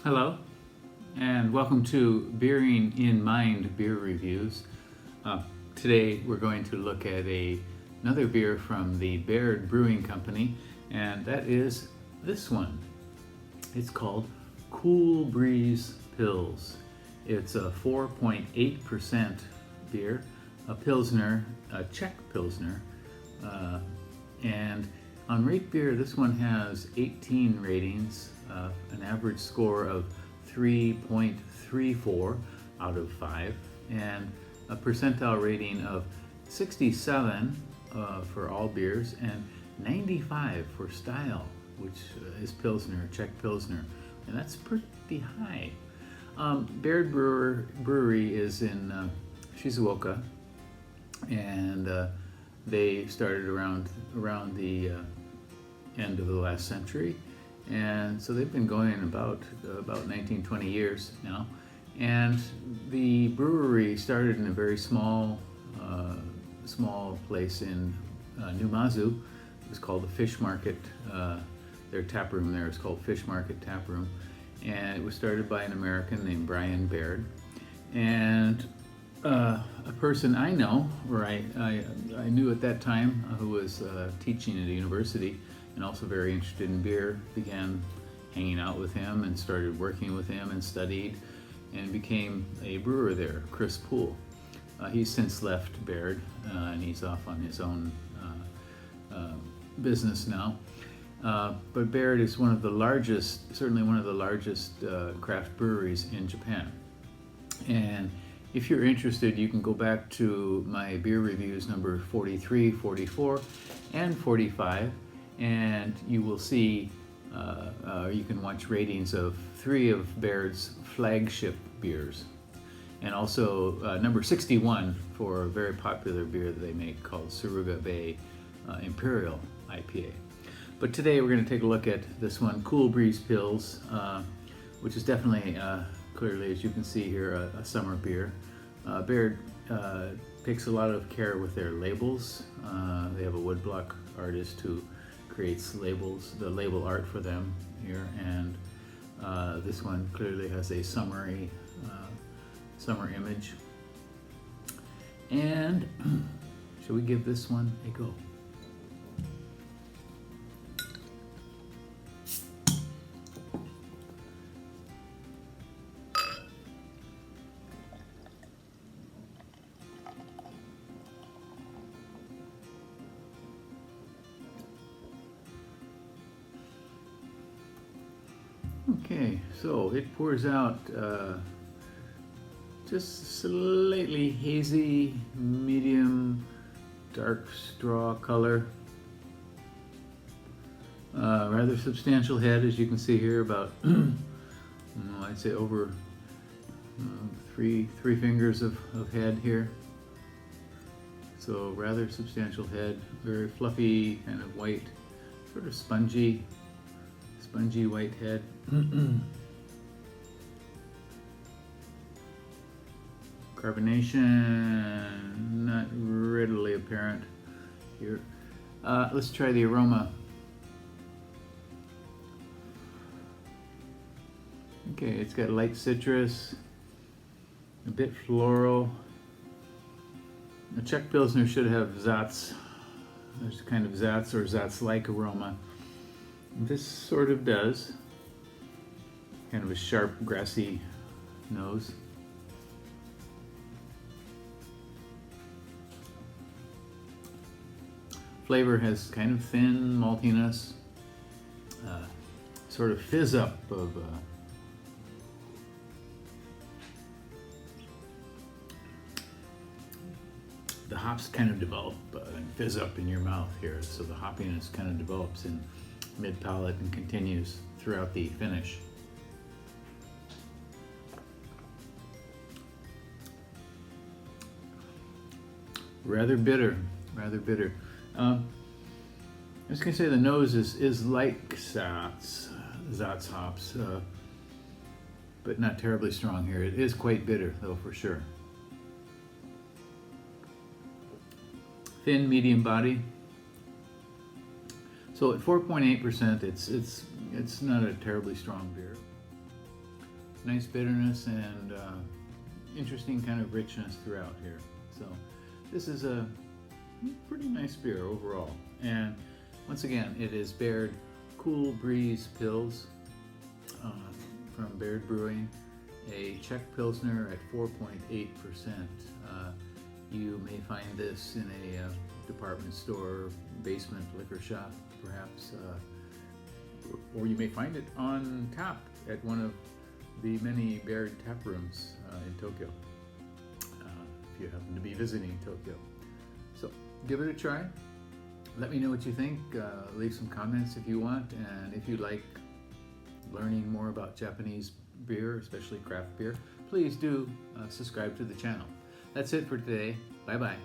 Hello, and welcome to Beering in Mind Beer Reviews. Today we're going to look at another beer from the Baird Brewing Company, and that is this one. It's called Cool Breeze Pils. It's a 4.8% beer, a Pilsner, a Czech Pilsner, and on Rate Beer this one has 18 ratings, an average score of 3.34 out of 5, and a percentile rating of 67 for all beers and 95 for style, which is Pilsner, Czech Pilsner, and that's pretty high. Baird Brewery is in Shizuoka, and they started around the end of the last century, and so they've been going about 19-20 years now. And the brewery started in a very small place in Numazu. It was called the Fish Market. Their tap room there is called Fish Market Tap Room, and it was started by an American named Brian Baird. And a person I know, or I knew at that time, who was teaching at a university and also very interested in beer, began hanging out with him and started working with him and studied and became a brewer there, Chris Poole. He's since left Baird and he's off on his own business now. But Baird is one of the largest, certainly one of the largest craft breweries in Japan. And if you're interested, you can go back to my beer reviews number 43, 44, and 45, and you will see, you can watch ratings of 3 of Baird's flagship beers, and also number 61 for a very popular beer that they make called Suruga Bay Imperial IPA. But today we're going to take a look at this one, Cool Breeze Pils, which is definitely, clearly as you can see here, a summer beer. Baird takes a lot of care with their labels. They have a woodblock artist who creates labels, the label art for them here, and this one clearly has a summer image. And shall we give this one a go? Okay, so it pours out just slightly hazy, medium, dark straw color. Rather substantial head, as you can see here, about I'd say over three fingers of head here. So rather substantial head, very fluffy, kind of white, sort of spongy white head. Carbonation not readily apparent here. Let's try the aroma. Okay, it's got light citrus, a bit floral. A Czech Pilsner should have Zatz. There's kind of Zatz or Zatz-like aroma. This sort of does. Kind of a sharp, grassy nose. Flavor has kind of thin maltiness, sort of fizz up of the hops kind of develop and fizz up in your mouth here, so the hoppiness kind of develops in mid-palate and continues throughout the finish. Rather bitter. I was going to say the nose is like Zatz hops, but not terribly strong here. It is quite bitter, though, for sure. Thin, medium body. So at 4.8%, it's not a terribly strong beer. nice bitterness and interesting kind of richness throughout here. So this is a pretty nice beer overall. And once again, it is Baird Cool Breeze Pils from Baird Brewing, a Czech Pilsner at 4.8%. You may find this in a department store, basement liquor shop, perhaps, or you may find it on tap at one of the many Baird tap rooms in Tokyo, if you happen to be visiting Tokyo. So give it a try. Let me know what you think. Leave some comments if you want, and if you like learning more about Japanese beer, especially craft beer, please do subscribe to the channel. That's it for today. Bye-bye.